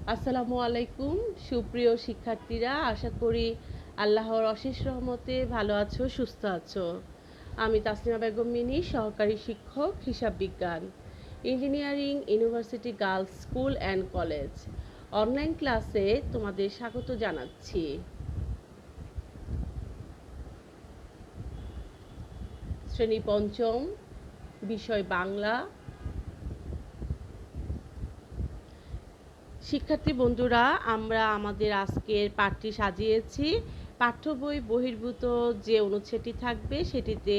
আসসালামু আলাইকুম সুপ্রিয় শিক্ষার্থীরা, আশা করি আল্লাহর অশেষ রহমতে ভালো আছো, সুস্থ আছো। আমি তাসনিমা বেগম মিনি, সহকারী শিক্ষক হিসাব বিজ্ঞান, engineering university girls school and college online ক্লাসে তোমাদের স্বাগত জানাচ্ছি। শ্রেণী পঞ্চম, বিষয় বাংলা। শিক্ষার্থী বন্ধুরা, আমরা আমাদের আজকের পাঠটি সাজিয়েছি। পাঠ্য বই বহির্ভূত যে অনুচ্ছেদটি থাকবে সেটিতে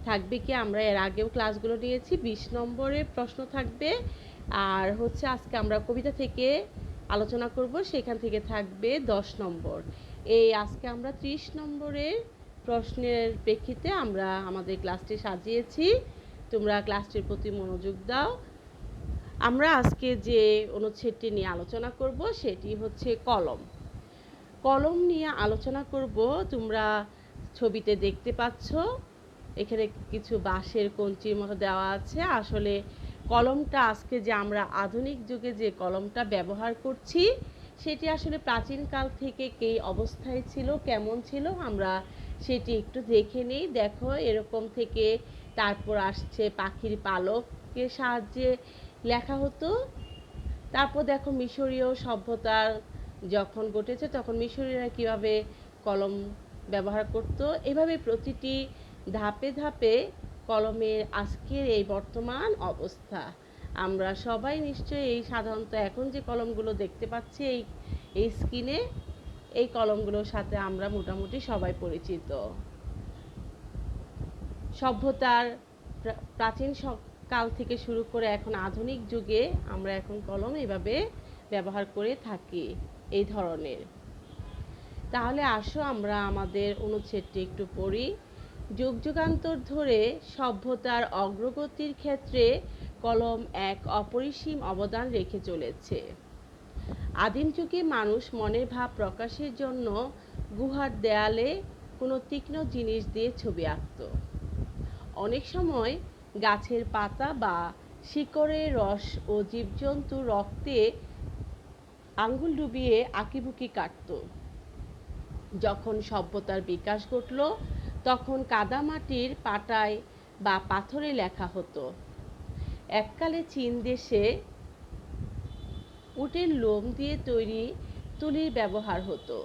থাকবে কি, আমরা এর আগেও ক্লাসগুলো নিয়েছি, 20 নম্বরের প্রশ্ন থাকবে। আর হচ্ছে আজকে আমরা কবিতা থেকে আলোচনা করব, সেখান থেকে থাকবে 10 নম্বর। এই আজকে আমরা 30 নম্বরের প্রশ্নের প্রেক্ষিতে আমরা আমাদের ক্লাসটি সাজিয়েছি। তোমরা ক্লাসটির প্রতি মনোযোগ দাও। আমরা আজকে যে অনুচ্ছেদটি নিয়ে আলোচনা করব সেটি হচ্ছে কলম। কলম নিয়ে আলোচনা করব। তোমরা ছবিতে দেখতে পাচ্ছ এখানে কিছু বাঁশের কঞ্চির মতো দেওয়া আছে। আসলে কলমটা আজকে যে আমরা আধুনিক যুগে যে কলমটা ব্যবহার করছি সেটি আসলে প্রাচীনকাল থেকে কী অবস্থায় ছিল, কেমন ছিল, আমরা সেটি একটু দেখে নিই। দেখো, এরকম থেকে তারপর আসছে পাখির পালকের সাহায্যে লেখা হতো। তারপর দেখো মিশরীয় সভ্যতার যখন ঘটেছে তখন মিশরীয়রা কীভাবে কলম ব্যবহার করত। এভাবে প্রতিটি ধাপে ধাপে কলমের আজকের এই বর্তমান অবস্থা। আমরা সবাই নিশ্চয়ই এই সাধারণত এখন যে কলমগুলো দেখতে পাচ্ছি এই স্ক্রিনে, এই কলমগুলোর সাথে আমরা মোটামুটি সবাই পরিচিত। সভ্যতার প্রাচীন কাল থেকে শুরু করে এখন আধুনিক যুগে আমরা এখন কলম এভাবে ব্যবহার করে থাকি এই ধরনের। তাহলে আসো আমরা আমাদের অনুচ্ছেদটি একটু পড়ি। যুগ যুগান্তর ধরে সভ্যতার অগ্রগতির ক্ষেত্রে কলম এক অপরিসীম অবদান রেখে চলেছে। আদিম যুগে মানুষ মনের ভাব প্রকাশের জন্য গুহার দেয়ালে কোনো তীক্ষ্ণ জিনিস দিয়ে ছবি আঁকত। অনেক সময় গাছের পাতা বা শিকড়ের রস ও জীবজন্তুর রক্তে আঙ্গুল ডুবিয়ে আঁকিবুকি কাটত। যখন সভ্যতার বিকাশ ঘটল তখন কাদামাটির পাটায় বা পাথরে লেখা হতো। এককালে চীন দেশে উটের লোম দিয়ে তৈরি তুলির ব্যবহার হতো।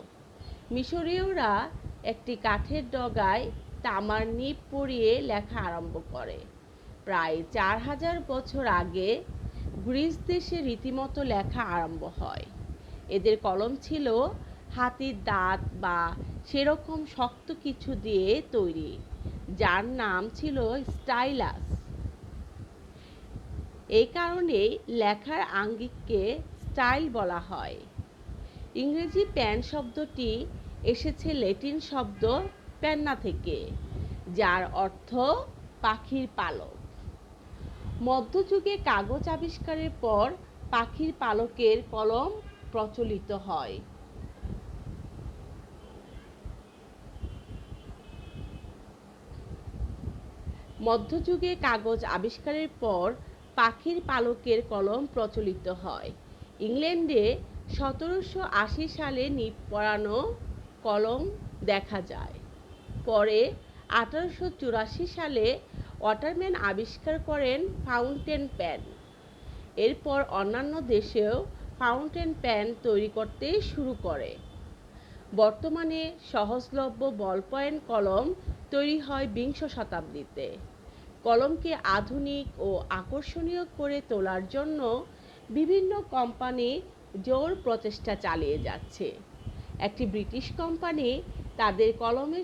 মিশরীয়রা একটি কাঠের ডগায় তামার নিব পরিয়ে লেখা আরম্ভ করে। প্রায় 4000 বছর আগে গ্রিস দেশে রীতিমতো লেখা আরম্ভ হয়। এদের কলম ছিল হাতির দাঁত বা সেরকম শক্ত কিছু দিয়ে তৈরি, যার নাম ছিল স্টাইলাস। এই কারণেই লেখার আঙ্গিককে স্টাইল বলা হয়। ইংরেজি প্যান শব্দটি এসেছে ল্যাটিন শব্দ প্যান্না থেকে, যার অর্থ পাখির পালক। মধ্যযুগে কাগজ আবিষ্কারের পর পাখির পালকের কলম প্রচলিত হয়। মধ্যযুগে কাগজ আবিষ্কারের পর পাখির পালকের কলম প্রচলিত হয়। ইংল্যান্ডে 1780 সালে নিব পরানো কলম দেখা যায়। পরে 1884 সালে ওয়াটারম্যান আবিষ্কার করেন ফাউন্টেন পেন। এরপর অন্যান্য দেশেও ফাউন্টেন পেন তৈরি করতে শুরু করে। বর্তমানে সহজলভ্য বল পয়েন্ট কলম তৈরি হয় বিংশ শতাব্দীতে। কলমকে আধুনিক ও আকর্ষণীয় করে তোলার জন্য বিভিন্ন কোম্পানি জোর প্রচেষ্টা চালিয়ে যাচ্ছে। একটি ব্রিটিশ কোম্পানি তাদের কলমে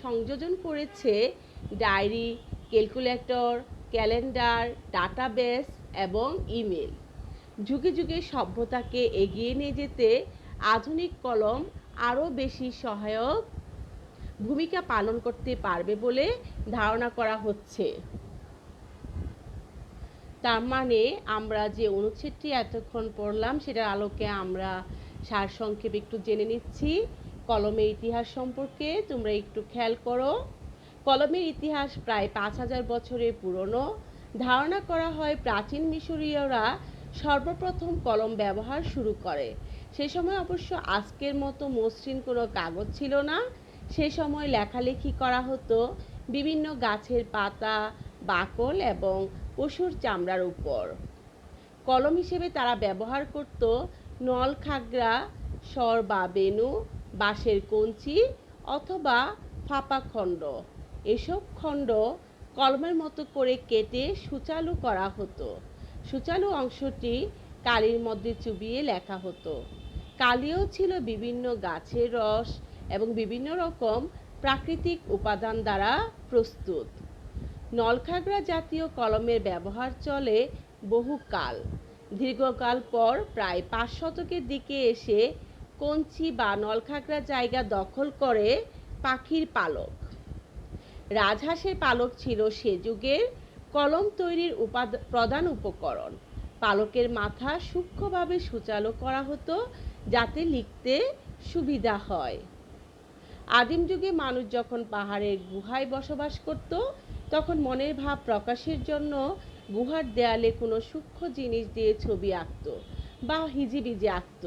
সংযোজন করেছে ডায়েরি, ক্যালকুলেটর, ক্যালেন্ডার, ডাটাবেস এবং ইমেল। যুগে যুগে সভ্যতাকে এগিয়ে নিয়ে যেতে আধুনিক কলম আরও বেশি সহায়ক ভূমিকা পালন করতে পারবে বলে ধারণা করা হচ্ছে। তার মানে আমরা যে অনুচ্ছেদটি এতক্ষণ পড়লাম সেটার আলোকে আমরা সারসংক্ষেপ একটু জেনে নিচ্ছি। কলমের ইতিহাস সম্পর্কে তোমরা একটু খেয়াল করো। কলমের ইতিহাস প্রায় 5000 বছরের পুরনো। ধারণা করা হয় প্রাচীন মিশরীয়রা সর্বপ্রথম কলম ব্যবহার শুরু করে। সে সময় অবশ্য আজকের মতো মসৃণ কোনো কাগজ ছিল না। সে সময় লেখালেখি করা হতো বিভিন্ন গাছের পাতা, বাকল এবং পশুর চামড়ার উপর। কলম হিসেবে তারা ব্যবহার করত নলখাগড়া, সর বা বেনু, বাঁশের কঞ্চি অথবা ফাঁপা খণ্ড। এসব খণ্ড কলমের মতো করে কেটে সূচালু করা হতো। সূচালু অংশটি কালির মধ্যে চুবিয়ে লেখা হতো। কালিও ছিল বিভিন্ন গাছের রস এবং বিভিন্ন রকম প্রাকৃতিক উপাদান দ্বারা প্রস্তুত। নলখাগড়া জাতীয় কলমের ব্যবহার চলে বহুকাল। দীর্ঘকাল পর প্রায় 5 শতকের দিকে এসে কঞ্চি বা নলখাগড়া জায়গা দখল করে পাখির পালক। রাজহাঁসের পালক ছিল সে যুগের কলম তৈরির প্রধান উপকরণ। পালকের মাথা সূক্ষ্মভাবে সূচালো করা হতো যাতে লিখতে সুবিধা হয়। আদিম যুগে মানুষ যখন পাহাড়ের গুহায় বসবাস করত, তখন মনের ভাব প্রকাশের জন্য গুহার দেয়ালে কোনো সূক্ষ্ম জিনিস দিয়ে ছবি আঁকত বা হিজিবিজি আঁকত।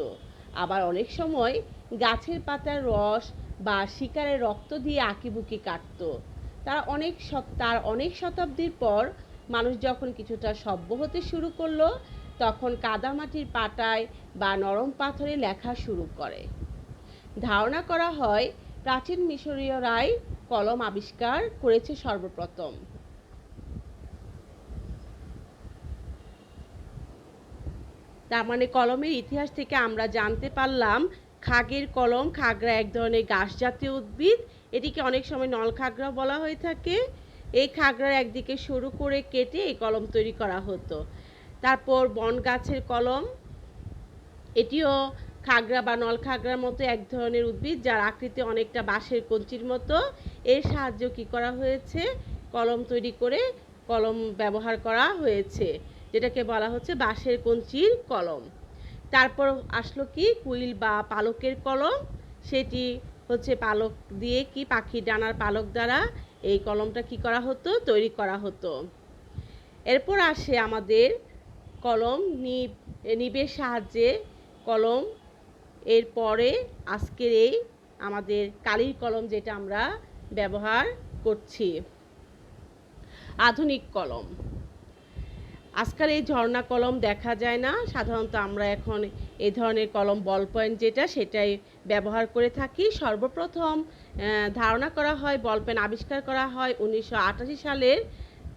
আবার অনেক সময় গাছের পাতার রস বা শিকারের রক্ত দিয়ে আঁকিবুকি কাটত। তার অনেক শতাব্দীর পর মানুষ যখন কিছুটা সভ্য হতে শুরু করলো, তখন কাদামাটির পাটায় বা নরম পাথরে লেখা শুরু করে। ধারণা করা হয় প্রাচীন মিশরীয়রাই কলম আবিষ্কার করেছে সর্বপ্রথম। তার মানে কলমের ইতিহাস থেকে আমরা জানতে পারলাম খাগের কলম। খাগড়া এক ধরনের গাছ জাতীয় উদ্ভিদ। এটিকে অনেক সময় নলখাগড়া বলা হয়ে থাকে। এই খাগড়ার একদিকে সরু করে কেটে এই কলম তৈরি করা হতো। তারপর বন গাছের কলম, এটিও খাগড়া বা নলখাগড়ার মতো এক ধরনের উদ্ভিদ, যার আকৃতি অনেকটা বাঁশের কঞ্চির মতো। এর সাহায্যে কী করা হয়েছে? কলম তৈরি করে কলম ব্যবহার করা হয়েছে, যেটাকে বলা হচ্ছে বাঁশের কঞ্চির কলম। তারপর আসলো কি কুইল বা পালকের কলম। সেটি হচ্ছে পালক দিয়ে কি পাখির ডানার পালক দ্বারা এই কলমটা কি করা হতো? তৈরি করা হতো। এরপর আসে আমাদের কলম, নিবের সাহায্যে কলম। এরপরে আজকের এই আমাদের কালির কলম, যেটা আমরা ব্যবহার করছি। আধুনিক কলম। আজকাল এই ঝর্ণা কলম দেখা যায় না। সাধারণত আমরা এখন এই ধরনের কলম, বল পয়েন্ট যেটা, সেটাই ব্যবহার করে থাকি। সর্বপ্রথম ধারণা করা হয় বল পেন আবিষ্কার করা হয় 1988 সালের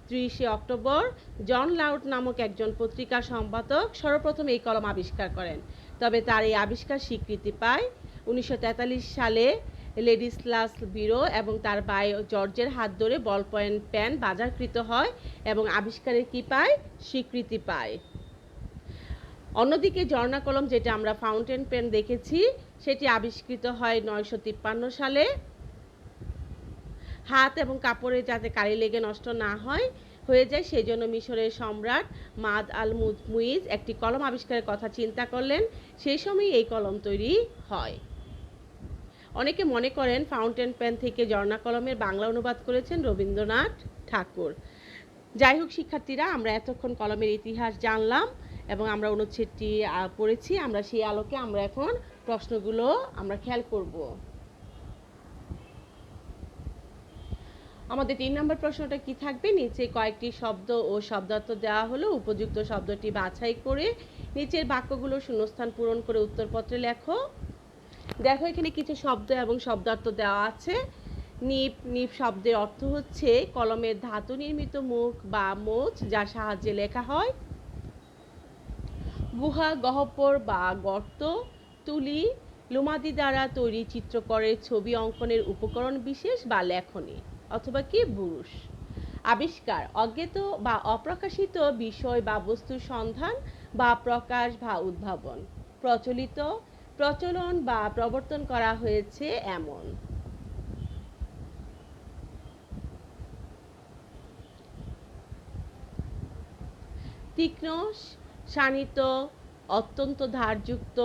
30শে অক্টোবর। জন লাউড নামক একজন পত্রিকার সম্পাদক সর্বপ্রথম এই কলম আবিষ্কার করেন। তবে তার এই আবিষ্কার স্বীকৃতি পায় 1943 সালে লেডিস্লাস ব্যুরো এবং তার ভাই জর্জের হাত ধরে বল পয়েন্ট পেন বাজারকৃত হয় এবং আবিষ্কারের কি পায়? স্বীকৃতি পায়। অন্যদিকে ঝর্ণা কলম, যেটা আমরা ফাউন্টেন পেন দেখেছি, সেটি আবিষ্কৃত হয় 953 সালে। হাত এবং কাপড়ে যাতে কালি লেগে নষ্ট না হয়ে যায়, সেই জন্য মিশরের সম্রাট মাদ আল মুইজ একটি কলম আবিষ্কারের কথা চিন্তা করলেন। সেই সময় এই কলম তৈরি হয়। অনেকে মনে করেন ফাউন্টেন পেন থেকে ঝর্ণা কলমের বাংলা অনুবাদ করেছেন রবীন্দ্রনাথ ঠাকুর। যাই হোক শিক্ষার্থীরা, আমরা এতক্ষণ কলমের ইতিহাস জানলাম এবং আমরা অনুচ্ছেদটি পড়েছি। আমরা সেই আলোকে আমরা এখন প্রশ্নগুলো আমরা খেয়াল করব। আমাদের 3 নম্বর প্রশ্নটা কি থাকবে? নিচে কয়েকটি শব্দ ও শব্দার্থ দেওয়া হলো। উপযুক্ত শব্দটি বাছাই করে নিচের বাক্যগুলো শূন্যস্থান পূরণ করে উত্তরপত্রে লেখো। দেখো এখানে কিছু শব্দ এবং শব্দার্থ দেওয়া আছে। নিপ শব্দের অর্থ হচ্ছে কলমের ধাতু নির্মিত মুখ বা মোচ, যার সাহায্যে লেখা হয়। গুহা, গহ্বর বা গর্ত, তুলি, লোমাদি দ্বারা তৈরি চিত্রকরের ছবি অঙ্কনের উপকরণ বিশেষ বা লেখনী অথবা কি বুরুষ। আবিষ্কার, অজ্ঞাত বা অপ্রকাশিত বিষয় বা বস্তুর সন্ধান বা প্রকাশ বা উদ্ভাবন। প্রচলিত, প্রচলন বা প্রবর্তন করা হয়েছে এমন। তীক্ষ্ণ, শানিত, অত্যন্ত ধারযুক্ত,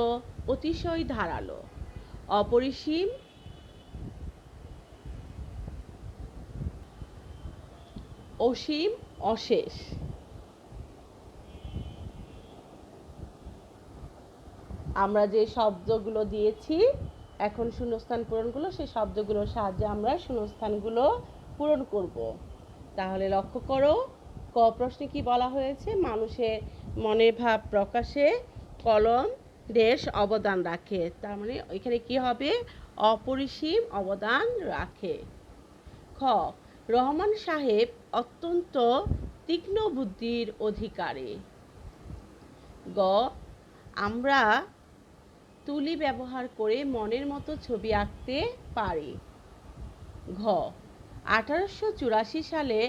অতিশয় ধারালো। অপরিসীম, অসীম, অশেষ। আমরা যে শব্দগুলো দিয়েছি এখন শূন্যস্থান পূরণগুলো, সেই শব্দগুলোর সাহায্যে আমরা শূন্যস্থানগুলো পূরণ করব। তাহলে লক্ষ্য করো, ক প্রশ্নে কি বলা হয়েছে? মানুষের মনের ভাব প্রকাশে কলম দেশ অবদান রাখে। তার মানে এখানে কি হবে? অপরিসীম অবদান রাখে। খ রহমান সাহেব অত্যন্ত তীক্ষ্ণ বুদ্ধির অধিকারী। গ আমরা তুলি ব্যবহার করে মনের মতো ছবি আঁকতে পারি। ঘ 1884 সালে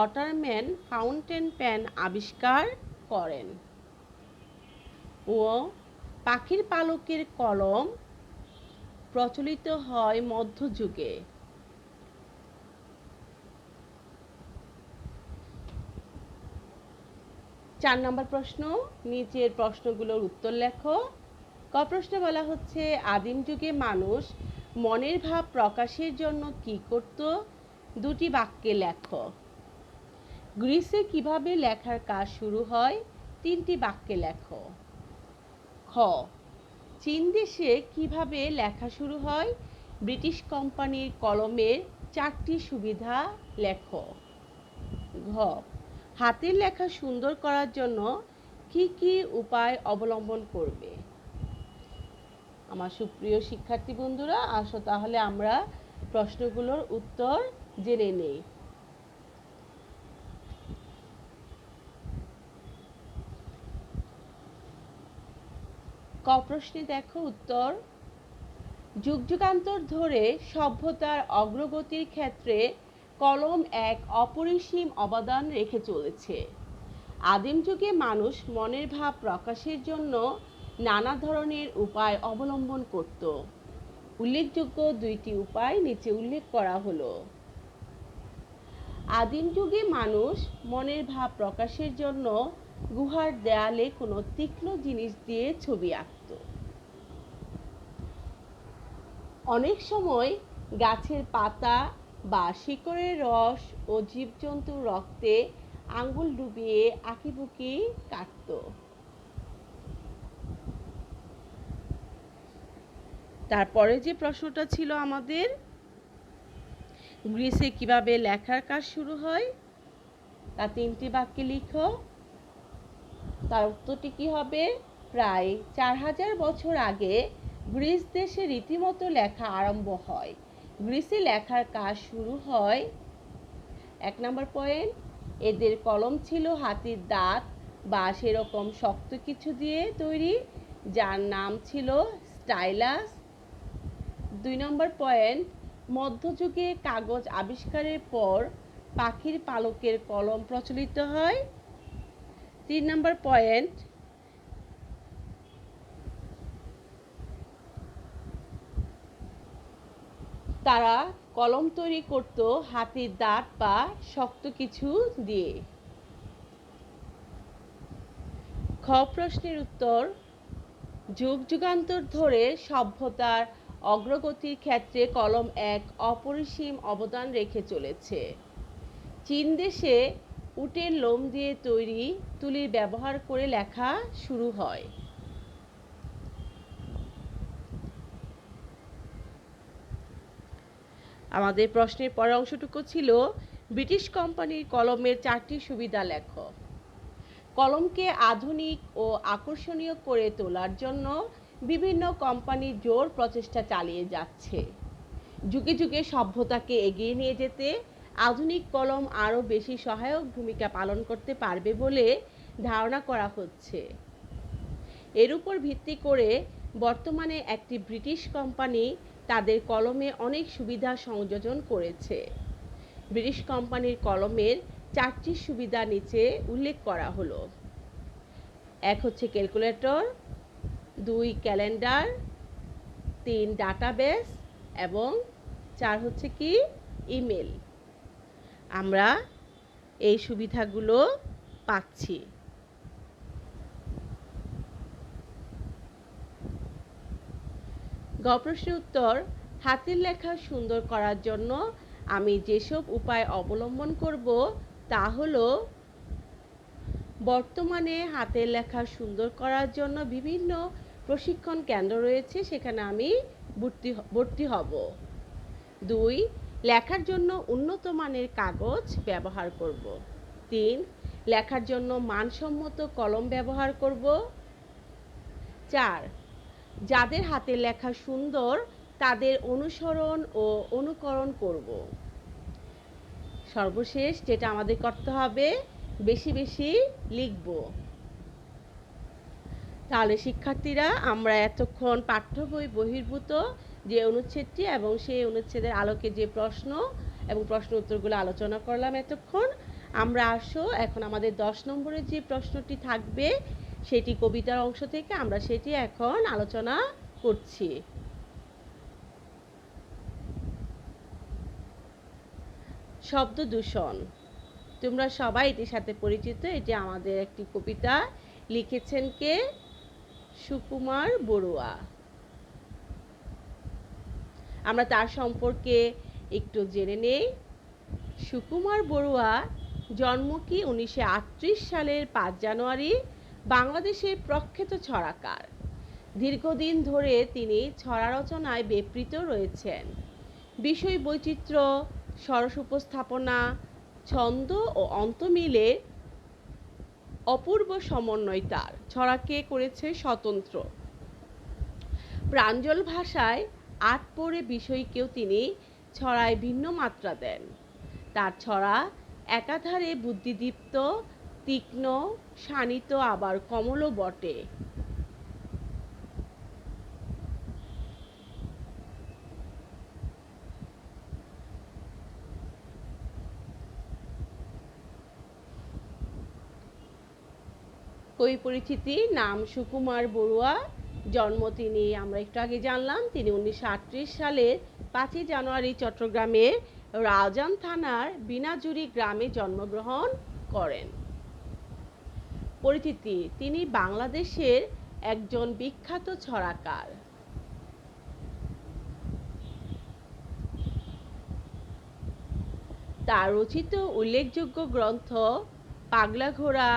অটারম্যান ফাউন্টেন পেন আবিষ্কার করেন। ও পাখির পালকের কলম প্রচলিত হয় মধ্যযুগে। 4 নম্বর প্রশ্ন, নিচের প্রশ্নগুলোর উত্তর লেখো। ক প্রশ্নে বলা হচ্ছে আদিম যুগে মানুষ মনের ভাব প্রকাশের জন্য কি করত? দুটি বাক্যে লেখো। গ্রিসে কিভাবে লেখার কাজ শুরু হয়? 3টি বাক্যে লেখো। খ চীন দেশে কিভাবে লেখা শুরু হয়? ব্রিটিশ কোম্পানির কলমের 4টি সুবিধা লেখো। ঘ হাতের লেখা সুন্দর করার জন্য কি কি উপায় অবলম্বন করবে? আমার সুপ্রিয় শিক্ষার্থী বন্ধুরা, আসো তাহলে আমরা প্রশ্নগুলোর উত্তর জেনে নেই। ক প্রশ্নে দেখো উত্তর। যুগ যুগান্তর ধরে সভ্যতার অগ্রগতির ক্ষেত্রে কলম এক অপরিসীম অবদান রেখে চলেছে। আদিম যুগে মানুষ মনের ভাব প্রকাশের জন্য নানা ধরনের উপায় অবলম্বন করত। উল্লেখযোগ্য 2টি উপায় নিচে উল্লেখ করা হলো। আদিম যুগে মানুষ মনের ভাব প্রকাশের জন্য গুহার দেয়ালে কোনো তীক্ষ্ণ জিনিস দিয়ে ছবি আঁকত। অনেক সময় গাছের পাতা বা শিকড়ের রস ও জীবজন্তুর রক্তে আঙ্গুল ডুবিয়ে আঁকিবুকি কাটত। তারপরে যে প্রশ্নটা ছিল আমাদের, গ্রিসে কিভাবে লেখার কাজ শুরু হয়? তা 3টি বাক্যে লিখো। তার উত্তরটি কি হবে? প্রায় 4000 বছর আগে গ্রিস দেশে রীতিমতো লেখা আরম্ভ হয়। গ্রিসে লেখার কাজ শুরু হয়। 1 নম্বর পয়েন্ট, এদের কলম ছিল হাতির দাঁত বা সেরকম শক্ত কিছু দিয়ে তৈরি, যার নাম ছিল স্টাইলাস। 2 নম্বর পয়েন্ট, মধ্যযুগে কাগজ আবিষ্কারের পর পাখির পালকের কলম প্রচলিত হয়। 3 নম্বর পয়েন্ট, তারা কলম তৈরি করত হাতির দাঁত বা শক্ত কিছু দিয়ে। খ প্রশ্নের উত্তর, যুগ যুগান্তর ধরে সভ্যতার অগ্রগতির ক্ষেত্রে কলম এক অপরিসীম অবদান রেখে চলেছে। চীন দেশে উটের লোম দিয়ে তৈরি তুলির ব্যবহার করে লেখা শুরু হয়। আমাদের প্রশ্নের পরের অংশটুকু ছিল ব্রিটিশ কোম্পানির কলমের 4টি সুবিধা লেখো। কলমকে আধুনিক ও আকর্ষণীয় করে তোলার জন্য বিভিন্ন কোম্পানি জোর প্রচেষ্টা চালিয়ে যাচ্ছে। যুগে যুগে সভ্যতাকে এগিয়ে নিয়ে যেতে আধুনিক কলম আরও বেশি সহায়ক ভূমিকা পালন করতে পারবে বলে ধারণা করা হচ্ছে। এর উপর ভিত্তি করে বর্তমানে একটি ব্রিটিশ কোম্পানি তাদের কলমে অনেক সুবিধা সংযোজন করেছে। ব্রিটিশ কোম্পানির কলমের 4টি সুবিধা নিচে উল্লেখ করা হলো। 1 হচ্ছে ক্যালকুলেটর, 2 ক্যালেন্ডার, 3 ডাটাবেস এবং 4 হচ্ছে কি ইমেল। আমরা এই সুবিধাগুলো পাচ্ছি। গ প্রশ্নের উত্তর, হাতের লেখা সুন্দর করার জন্য আমি যেসব উপায় অবলম্বন করব তা হলো, বর্তমানে হাতের লেখা সুন্দর করার জন্য বিভিন্ন প্রশিক্ষণ কেন্দ্র রয়েছে, সেখানে আমি ভর্তি হব। 2, লেখার জন্য উন্নত মানের কাগজ ব্যবহার করব। 3, লেখার জন্য মানসম্মত কলম ব্যবহার করব। 4, যাদের হাতের লেখা সুন্দর তাদের অনুসরণ ও অনুকরণ করব। সর্বশেষ যেটা আমাদের করতে হবে, বেশি বেশি লিখব। তাহলে শিক্ষার্থীরা, আমরা এতক্ষণ পাঠ্য বই বহির্ভূত যে অনুচ্ছেদটি এবং সেই অনুচ্ছেদের আলোকে যে প্রশ্ন এবং প্রশ্ন উত্তরগুলো আলোচনা করলাম এতক্ষণ। আমরা এখন আমাদের 10 নম্বরের যে প্রশ্নটি থাকবে সেটি কবিতার অংশ থেকে, আমরা সেটি এখন আলোচনা করছি। শব্দ দূষণ। তোমরা সবাই এটির সাথে পরিচিত। এটি আমাদের একটি কবিতা, লিখেছেন কে? সুকুমার বড়ুয়া। আমরা তার সম্পর্কে একটু জেনে নেই। সুকুমার বড়ুয়া জন্ম কি 1938 সালের 5 জানুয়ারি, বাংলাদেশের প্রখ্যাত ছড়াকার। দীর্ঘদিন ধরে তিনি ছড়া রচনায় ব্যাপৃত রয়েছেন। বিষয় বৈচিত্র্য, সরস উপস্থাপনা, ছন্দ ও অন্ত মিলে অপূর্ব সমন্বয় তার ছড়াকে করেছে স্বতন্ত্র। প্রাঞ্জল ভাষায় আট পড়ে বিষয়কেও তিনি ছড়ায় ভিন্ন মাত্রা দেন। তার ছড়া একাধারে বুদ্ধিদীপ্ত, তীক্ষ্ণ, শানিত, আবার কমলও বটে। কবি পরিচিতি, নাম সুকুমার বড়ুয়া। জন্ম আমরা একটু আগে জানলাম, তিনি 1938 সালের 5 জানুয়ারি চট্টগ্রামের রাউজান থানার বিনাজুরি গ্রামে জন্মগ্রহণ করেন। পরিচিতি, তিনি বাংলাদেশের একজন বিখ্যাত ছড়াকার। তার রচিত উল্লেখযোগ্য গ্রন্থ পাগলা ঘোড়া,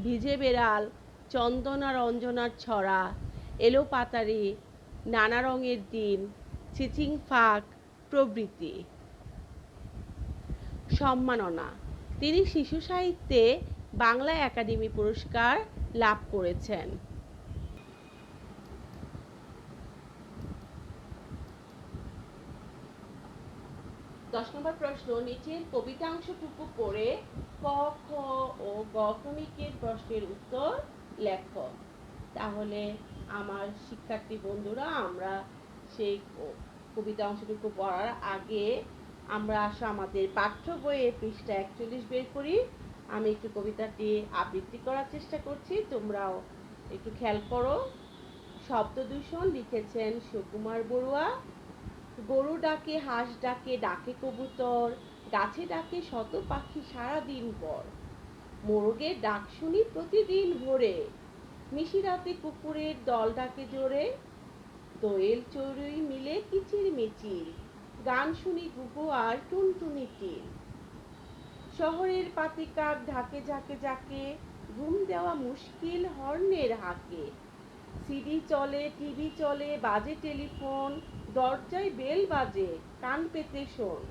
ভিজে বেড়াল, চন্দনা রঞ্জনার ছড়া, এলো পাতারি, নানা রঙের দিন, চিচিং ফাঁক প্রভৃতি। সম্মাননা, তিনি শিশু সাহিত্যে বাংলা একাডেমি পুরস্কার লাভ করেছেন। 10 নম্বর প্রশ্ন, নিচের কবিতাংশটুকু পড়ে ক, খ ও গ ক্রমিকের প্রশ্নের উত্তর লেখো। তাহলে আমার শিক্ষার্থী বন্ধুরা, আমরা সেই কবিতা অংশটুকু পড়ার আগে আমরা আমাদের পাঠ্য বইয়ের পৃষ্ঠা 41 বের করি। আমি একটু কবিতাটি আবৃত্তি করার চেষ্টা করছি, তোমরাও একটু খেয়াল করো। শব্দ দূষণ, লিখেছেন সুকুমার বড়ুয়া। গরু ডাকে, হাঁস ডাকে, ডাকে কবুতর, গাছে ডাকে শত পাখি সারাদিন পর। মোরগের ডাক শুনি প্রতিদিন ভোরে, নিশিরাতে কুকুরের দল ডাকে জোরে। দোয়েল চড়ুই মিলে কিচির মিচির, গান শুনি গুগু আর টুনটুনিটির। শহরের পাতিকার ঢাকে ঝাঁকে ঝাঁকে, ঘুম দেওয়া মুশকিল হর্নের হাঁকে। সিডি চলে, টিভি চলে, বাজে টেলিফোন, দরজায় বেল বাজে, কান পেতে শোন।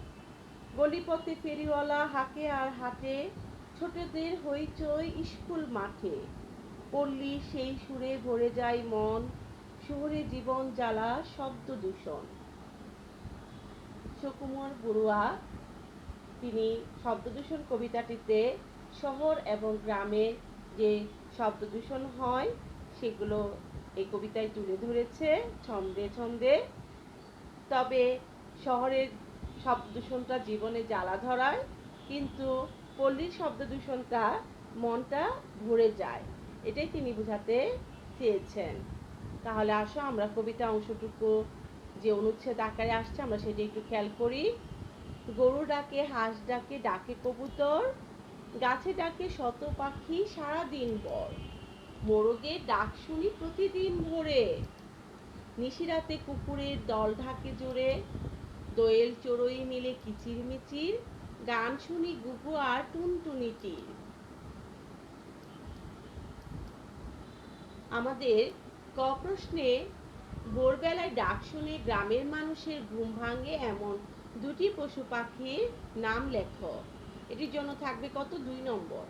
গলিপথে ফেরিওয়ালা হাঁকে আর হাঁটে, ছোটদের হইচই স্কুল মাঠে। পল্লী সেই সুরে ভরে যায় মন, শহরে জীবন জ্বালা শব্দ দূষণ। সুকুমার বড়ুয়া তিনি শব্দ দূষণ কবিতাটিতে শহর এবং গ্রামের যে শব্দ দূষণ হয় সেগুলো এই কবিতায় তুলে ধরেছে ছন্দে ছন্দে। তবে শহরের শব্দ দূষণটা জীবনে জ্বালা ধরায়, কিন্তু পল্লীর শব্দ দূষণটা মনটা ভরে যায়, এটাই তিনি বোঝাতে চেয়েছেন। তাহলে আসো আমরা কবিতা অংশটুকু যে অনুচ্ছেদ আকারে আসছে আমরা সেটি একটু খেয়াল করি। গরু ডাকে, হাঁস ডাকে, ডাকে কবুতর, গাছে ডাকে শত পাখি সারাদিন পর। মোরগের ডাক শুনি প্রতিদিন ভোরে, নিশিরাতে কুকুরের দল ঢাকে জোরে। দোয়েল চড়ুই মিলে কিচির মিচির, গান শুনি গুগু আর টুনটুনিটির। আমাদের ক প্রশ্নে ভোরবেলায় ডাক শুনে গ্রামের মানুষের ঘুম ভাঙে এমন দুটি পশু পাখির নাম লেখো। এটির জন্য থাকবে কত? 2 নম্বর।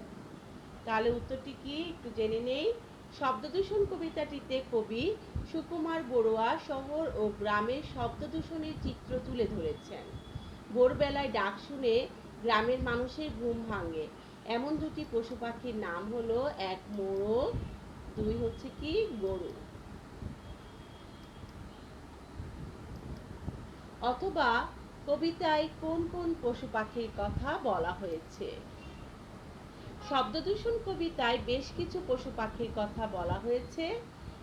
তাহলে উত্তরটি কি একটু জেনে নেই। শব্দদূষণ কবিতাটিতে কবি সুকুমার বড়ুয়া শহর ও গ্রামের শব্দদূষণের চিত্র তুলে ধরেছেন। ভোরবেলায় ডাক শুনে গ্রামের মানুষের ঘুম ভাঙে এমন দুটি পশু পাখির নাম হলো, 1 মোরগ, 2 হচ্ছে কি গরু। অথবা কবিতায় কোন কোন পশু পাখির কথা বলা হয়েছে? শব্দদূষণ কবিতায় বেশ কিছু পশু পাখির কথা বলা হয়েছে।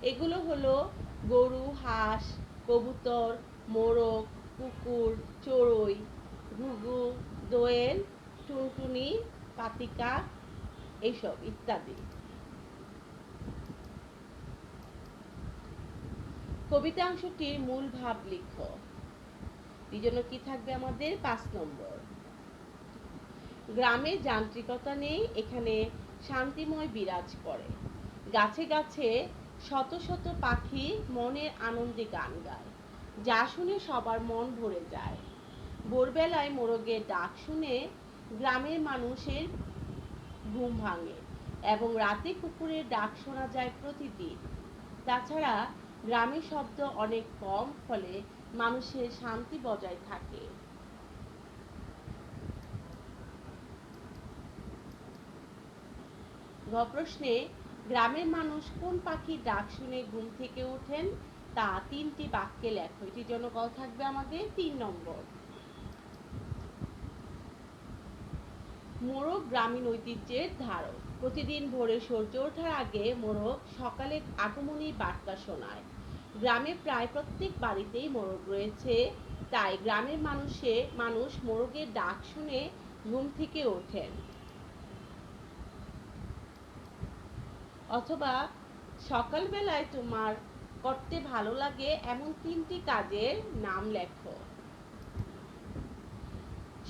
এগুলো হলো গরু, হাঁস, কবুতর, মোরগ, কুকুর, চড়ুই, ঘুঘু, দোয়েল, টুনটুনি, পাতিকাক এইসব ইত্যাদি। কবিতাংশটির মূল ভাব লিখো। এই জন্য কি থাকবে আমাদের? 5 নম্বর। গ্রামে যান্ত্রিকতা নেই, এখানে শান্তিময় বিরাজ করে। গাছে গাছে শত শত পাখি মনের আনন্দে গান গায়, যা শুনে সবার মন ভরে যায়। ভোরবেলায় মোরগের ডাক শুনে গ্রামের মানুষের ঘুম ভাঙে এবং রাতে কুকুরের ডাক শোনা যায় প্রতিদিন। তাছাড়া গ্রামের শব্দ অনেক কম, ফলে মানুষের শান্তি বজায় থাকে। গ প্রশ্নে গ্রামের মানুষ কোন পাখির ডাক শুনে ঘুম থেকে ওঠেন তা 3টি বাক্যে লেখো। এটির জন্য ক থাকবে আমাদের 3 নম্বর। মোরগ গ্রামীণ ঐতিহ্যের ধারক। প্রতিদিন ভোরে সূর্য ওঠার আগে মোরগ সকালের আগমনী বার্তা শোনায়। গ্রামে প্রায় প্রত্যেক বাড়িতেই মোরগ রয়েছে, তাই গ্রামের মানুষ মোরগের ডাক শুনে ঘুম থেকে ওঠেন। অথবা সকালবেলায় তোমার করতে ভালো লাগে এমন 3টি কাজের নাম লেখো।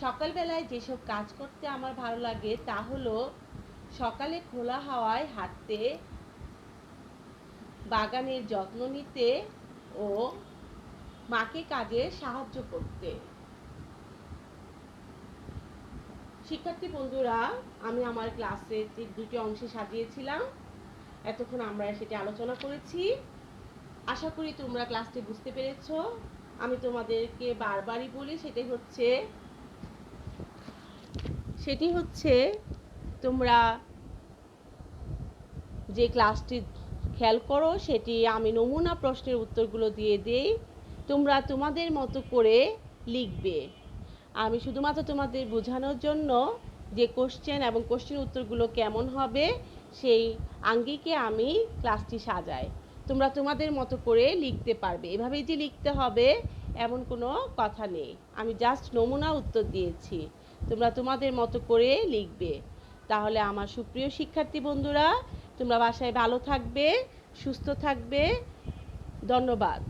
সকালবেলায় যেসব কাজ করতে আমার ভালো লাগে তা হলো সকালে খোলা হাওয়ায় হাঁটতে, বাগানের যত্ন নিতে ও মাকে কাজে সাহায্য করতে। শিক্ষার্থী বন্ধুরা, আমি আমার ক্লাসে 2টি অংশে সাজিয়েছিলাম। এতক্ষণ আমরা সেটি আলোচনা করেছি। আশা করি তোমরা ক্লাসটি বুঝতে পেরেছো। আমি তোমাদেরকে বারবারই বলি, সেটি হচ্ছে তোমরা যে ক্লাসটি খেয়াল করো, সেটি আমি নমুনা প্রশ্নের উত্তরগুলো দিয়ে দেই, তোমরা তোমাদের মতো করে লিখবে। আমি শুধুমাত্র তোমাদের বোঝানোর জন্য যে কোশ্চেন এবং কোশ্চেন উত্তরগুলো কেমন হবে সেই আঙ্গিকে আমি ক্লাসটি সাজাই। তোমরা তোমাদের মতো করে লিখতে পারবে। এভাবেই যে লিখতে হবে এমন কোনো কথা নেই, আমি জাস্ট নমুনা উত্তর দিয়েছি, তোমরা তোমাদের মতো করে লিখবে। তাহলে আমার সুপ্রিয় শিক্ষার্থী বন্ধুরা, তোমরা বাসায় ভালো থাকবে, সুস্থ থাকবে। ধন্যবাদ।